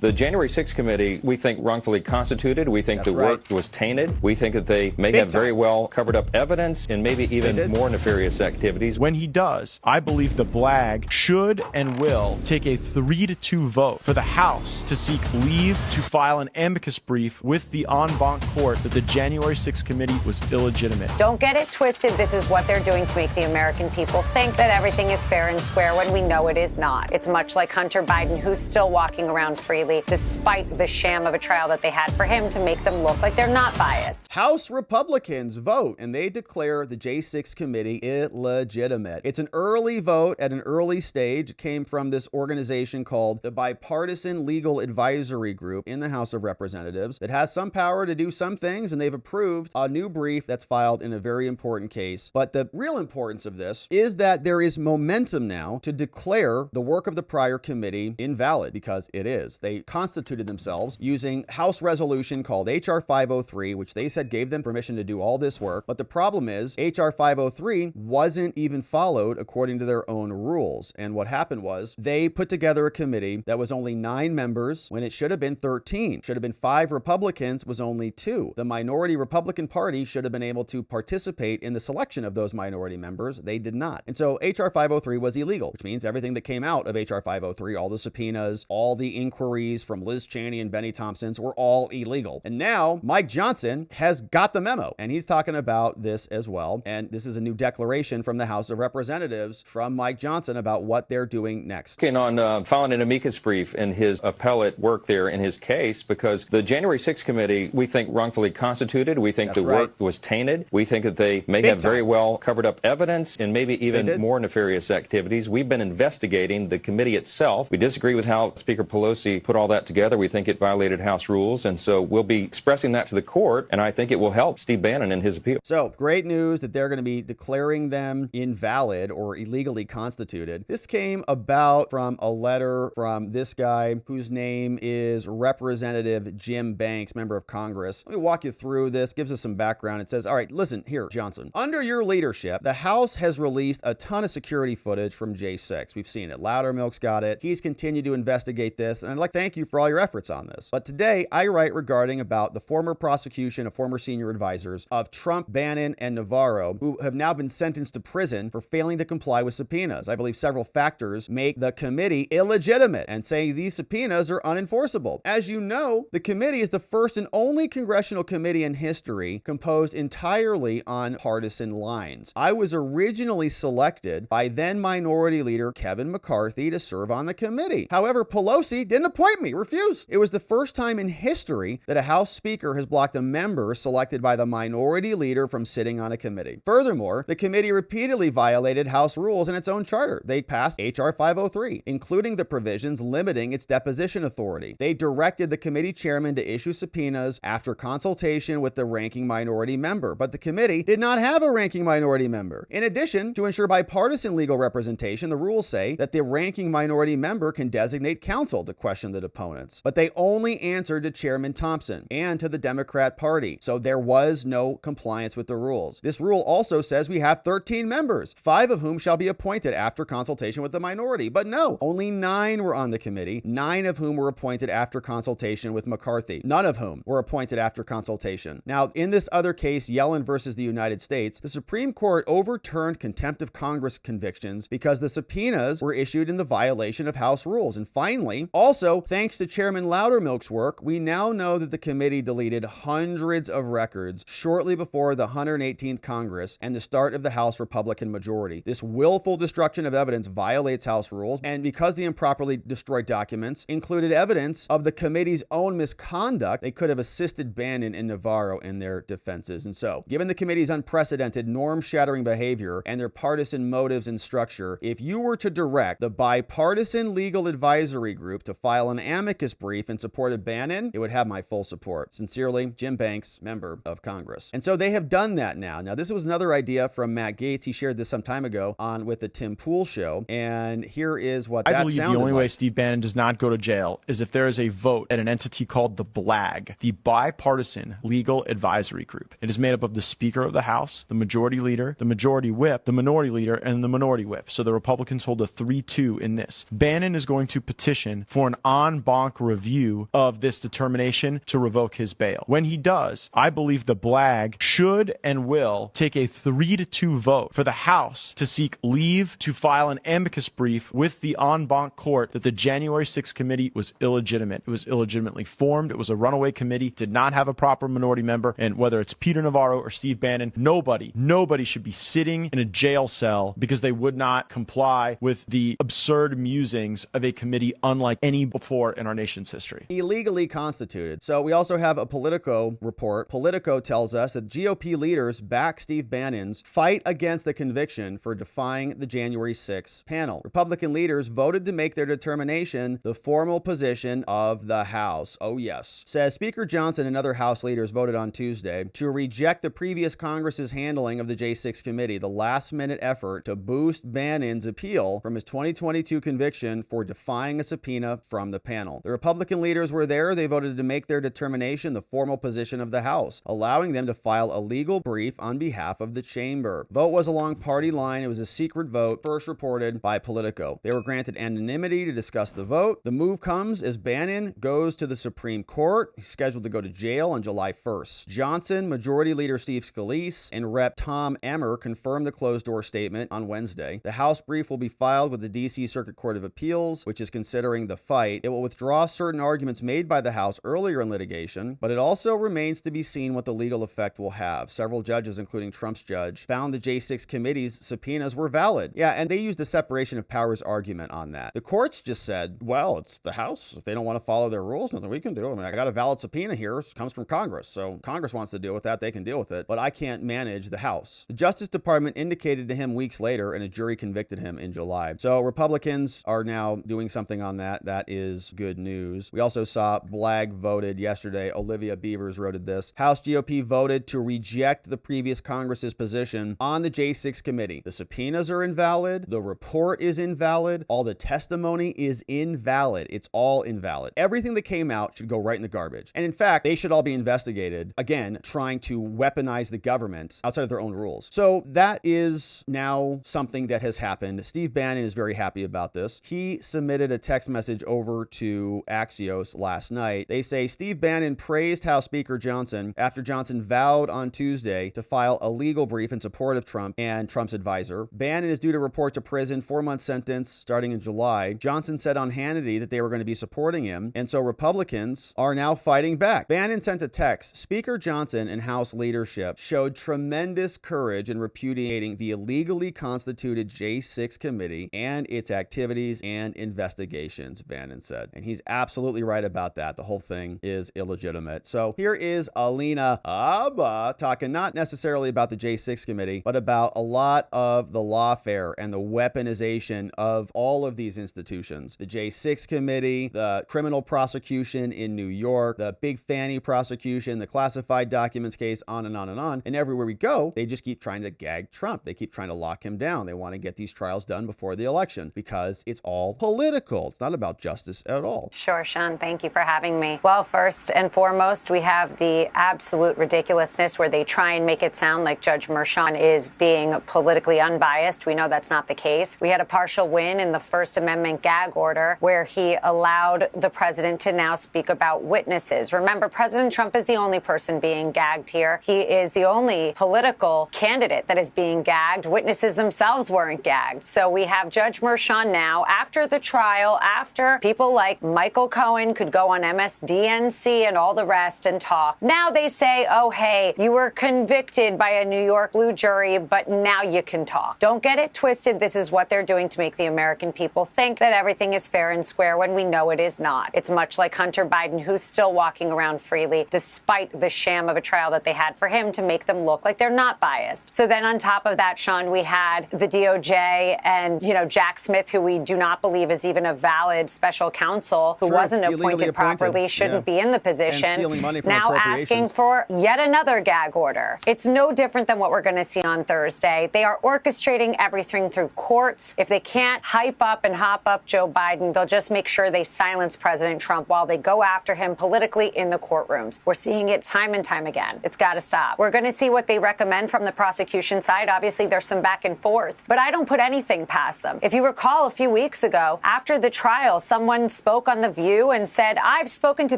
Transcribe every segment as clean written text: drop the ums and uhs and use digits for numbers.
The January 6th committee, we think, wrongfully constituted. We think the work was tainted. We think that they may have very well covered up evidence and maybe even more nefarious activities. When he does, I believe the BLAG should and will take a 3-2 vote for the House to seek leave to file an amicus brief with the en banc court that the January 6th committee was illegitimate. Don't get it twisted. This is what they're doing to make the American people think that everything is fair and square when we know it is not. It's much like Hunter Biden, who's still walking around freely despite the sham of a trial that they had for him to make them look like they're not biased. House Republicans vote and they declare the J6 committee illegitimate. It's an early vote at an early stage. It came from this organization called the Bipartisan Legal Advisory Group in the House of Representatives that has some power to do some things, and they've approved a new brief that's filed in a very important case. But the real importance of this is that there is momentum now to declare the work of the prior committee invalid, because it is. They constituted themselves using House resolution called H.R. 503, which they said gave them permission to do all this work. But the problem is H.R. 503 wasn't even followed according to their own rules. And what happened was they put together a committee that was only 9 members when it should have been 13. Should have been 5 Republicans, was only 2. The minority Republican Party should have been able to participate in the selection of those minority members. They did not. And so H.R. 503 was illegal, which means everything that came out of H.R. 503, all the subpoenas, all the inquiries from Liz Cheney and Benny Thompson's were all illegal. And now Mike Johnson has got the memo, and he's talking about this as well. And this is a new declaration from the House of Representatives from Mike Johnson about what they're doing next. On filing an amicus brief in his appellate work there in his case, because the January 6th committee, we think, wrongfully constituted. We think the work was tainted. We think that they may have very well covered up evidence and maybe even more nefarious activities. We've been investigating the committee itself. We disagree with how Speaker Pelosi put all that together. We think it violated House rules, and so we'll be expressing that to the court, and I think it will help Steve Bannon in his appeal. So, great news that they're going to be declaring them invalid or illegally constituted. This came about from a letter from this guy whose name is Representative Jim Banks, member of Congress. Let me walk you through this. Gives us some background. It says, all right, listen here, Johnson. Under your leadership, the House has released a ton of security footage from J6. We've seen it. Loudermilk's got it. He's continued to investigate this, and I'd like to thank you for all your efforts on this. But today, I write regarding about the former prosecution of former senior advisors of Trump, Bannon, and Navarro, who have now been sentenced to prison for failing to comply with subpoenas. I believe several factors make the committee illegitimate and saying these subpoenas are unenforceable. As you know, the committee is the first and only congressional committee in history composed entirely on partisan lines. I was originally selected by then Minority Leader Kevin McCarthy to serve on the committee. However, Pelosi didn't appoint me, refused. It was the first time in history that a House Speaker has blocked a member selected by the Minority Leader from sitting on a committee. Furthermore, the committee repeatedly violated House rules in its own charter. They passed H.R. 503, including the provisions limiting its deposition authority. They directed the committee chairman to issue subpoenas after consultation with the ranking minority member, but the committee did not have a ranking minority member. In addition, to ensure bipartisan legal representation, the rules say that the ranking minority member can designate counsel to question the deponents, but they only answered to Chairman Thompson and to the Democrat Party, so there was no compliance with the rules. This rule also says we have 13 members, 5 of whom shall be appointed after consultation with the minority, but no, only 9 were on the committee, 9 of whom were appointed after consultation with McCarthy, none of whom were appointed after consultation. Now, in this other case, Yellen versus the United States, the Supreme Court overturned contempt of Congress convictions because the subpoenas were issued in the violation of House rules. And finally, also, thanks to Chairman Loudermilk's work, we now know that the committee deleted hundreds of records shortly before the 118th Congress and the start of the House Republican majority. This willful destruction of evidence violates House rules, and because the improperly destroyed documents included evidence of the committee's own misconduct, they could have assisted Bannon and Navarro in their defenses. And so, given the committee's unprecedented norm-shattering behavior and their partisan motives and structure, if you were to direct the Bipartisan Legal Advisory Group to file an amicus brief in support of Bannon, it would have my full support. Sincerely, Jim Banks, member of Congress. And so they have done that now. Now, this was another idea from Matt Gaetz. He shared this some time ago on with the Tim Pool show, and here is what that sounded like. I believe the only way Steve Bannon does not go to jail is if there is a vote at an entity called the BLAG, the Bipartisan Legal Advisory Group. It is made up of the Speaker of the House, the Majority Leader, the Majority Whip, the Minority Leader, and the Minority Whip. So the Republicans hold a 3-2 in this. Bannon is going to petition for an en banc review of this determination to revoke his bail. When he does, I believe the BLAG should and will take a 3-2 vote for the House to seek leave to file an amicus brief with the en banc court that the January 6th committee was illegitimate. It was illegitimately formed. It was a runaway committee, did not have a proper minority member, and whether it's Peter Navarro or Steve Bannon, nobody should be sitting in a jail cell because they would not comply with the absurd musings of a committee unlike any before in our nation's history. Illegally constituted. So we also have a Politico report. Politico tells us that GOP leaders back Steve Bannon's fight against the conviction for defying the January 6th panel. Republican leaders voted to make their determination the formal position of the House. Oh yes. Says Speaker Johnson and other House leaders voted on Tuesday to reject the previous Congress's handling of the J6 committee, the last-minute effort to boost Bannon's appeal from his 2022 conviction for defying a subpoena from the panel. The Republican leaders were there. They voted to make their determination the formal position of the House, allowing them to file a legal brief on behalf of the chamber. Vote was along party line. It was a secret vote, first reported by Politico. They were granted anonymity to discuss the vote. The move comes as Bannon goes to the Supreme Court. He's scheduled to go to jail on July 1st. Johnson, Majority Leader Steve Scalise, and Rep. Tom Emmer confirmed the closed-door statement on Wednesday. The House brief will be filed with the D.C. Circuit Court of Appeals, which is considering the fight. It will withdraw certain arguments made by the House earlier in litigation, but it also remains to be seen what the legal effect will have. Several judges, including Trump's judge, found the J6 committee's subpoenas were valid. Yeah, and they used the separation of powers argument on that. The courts just said, well, it's the House. If they don't want to follow their rules, nothing we can do. I mean, I got a valid subpoena here. It comes from Congress. So Congress wants to deal with that. They can deal with it. But I can't manage the House. The Justice Department indicated to him weeks later, and a jury convicted him in July. So Republicans are now doing something on that. That is good news. We also saw BLAG voted yesterday. Olivia Beavers wrote this. House GOP voted to reject the previous Congress's position on the J6 committee. The subpoenas are invalid. The report is invalid. All the testimony is invalid. It's all invalid. Everything that came out should go right in the garbage. And in fact, they should all be investigated, again, trying to weaponize the government outside of their own rules. So that is now something that has happened. Steve Bannon is very happy about this. He submitted a text message over to Axios last night. They say Steve Bannon praised House Speaker Johnson after Johnson vowed on Tuesday to file a legal brief in support of Trump and Trump's advisor. Bannon is due to report to prison, 4-month sentence starting in July. Johnson said on Hannity that they were going to be supporting him, and so Republicans are now fighting back. Bannon sent a text. Speaker Johnson and House leadership showed tremendous courage in repudiating the illegally constituted J6 committee and its activities and investigations, Bannon said. And he's absolutely right about that. The whole thing is illegitimate. So here is Alina Habba talking not necessarily about the J6 committee, but about a lot of the lawfare and the weaponization of all of these institutions. The J6 committee, the criminal prosecution in New York, the Big Fanny prosecution, the classified documents case, on and on and on. And everywhere we go, they just keep trying to gag Trump. They keep trying to lock him down. They want to get these trials done before the election because it's all political. It's not about justice at all. Sure, Sean. Thank you for having me. Well, first and foremost, we have the absolute ridiculousness where they try and make it sound like Judge Merchan is being politically unbiased. We know that's not the case. We had a partial win in the First Amendment gag order where he allowed the president to now speak about witnesses. Remember, President Trump is the only person being gagged here. He is the only political candidate that is being gagged. Witnesses themselves weren't gagged. So we have Judge Merchan now, after the trial, after people like Michael Cohen could go on MSDNC and all the rest and talk. Now they say, oh, hey, you were convicted by a New York blue jury, but now you can talk. Don't get it twisted. This is what they're doing to make the American people think that everything is fair and square when we know it is not. It's much like Hunter Biden, who's still walking around freely despite the sham of a trial that they had for him to make them look like they're not biased. So then on top of that, Sean, we had the DOJ and, Jack Smith, who we do not believe is even a valid special counsel, who wasn't appointed properly, shouldn't be in the position, and stealing money from now asking for yet another gag order. It's no different than what we're going to see on Thursday. They are orchestrating everything through courts. If they can't hype up and hop up Joe Biden, they'll just make sure they silence President Trump while they go after him politically in the courtrooms. We're seeing it time and time again. It's got to stop. We're going to see what they recommend from the prosecution side. Obviously, there's some back and forth, but I don't put anything past them. If you recall a few weeks ago, after the trial, someone spoke on The View and said, I've spoken to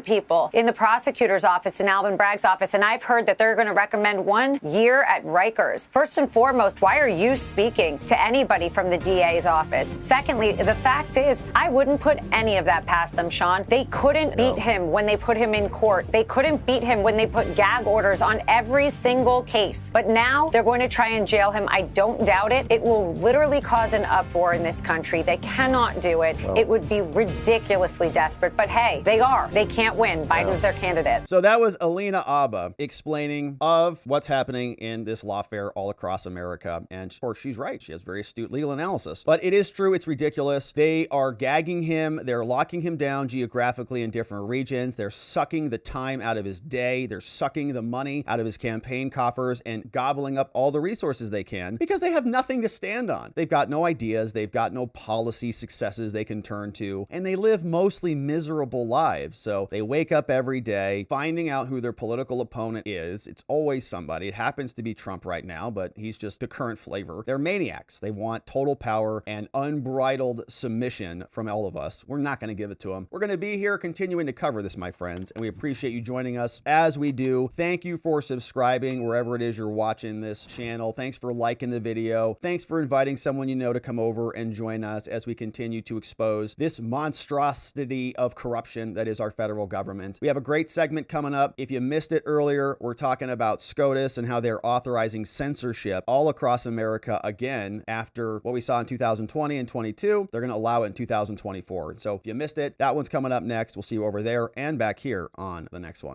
people in the prosecutor's office, in Alvin Bragg's office, and I've heard that they're going to recommend 1 year at Rikers. First and foremost, why are you speaking to anybody from the DA's office? Secondly, the fact is, I wouldn't put any of that past them, Sean. They couldn't beat him when they put him in court. They couldn't beat him when they put gag orders on every single case. But now they're going to try and jail him. I don't doubt it. It will literally cause an uproar in this country. They cannot do it. It would be ridiculously desperate. But hey, they are. They can't win. Biden's their candidate. So that was Alina Habba explaining of what's happening in this lawfare all across America. And of course, she's right. She has very astute legal analysis. But it is true. It's ridiculous. They are gagging him. They're locking him down geographically in different regions. They're sucking the time out of his day. They're sucking the money out of his campaign coffers and gobbling up all the resources they can because they have nothing to stand on. They've got no ideas. They've got no policy successes they can turn to. And they live mostly miserable lives. So they wake up every day finding out who their political opponent is. It's always somebody. It happens to be Trump right now, but he's just the current flavor. They're maniacs. They want total power and unbridled submission from all of us. We're not going to give it to them. We're going to be here continuing to cover this, my friends, and we appreciate you joining us as we do. Thank you for subscribing wherever it is you're watching this channel. Thanks for liking the video. Thanks for inviting someone you know to come over and join us as we continue to expose this monstrosity of corruption that is our federal government. We have a great segment coming up. If you missed it earlier, we're talking about SCOTUS and how they're authorizing censorship all across America again after what we saw in 2020 and 22. They're going to allow it in 2024. So if you missed it, that one's coming up next. We'll see you over there and back here on the next one.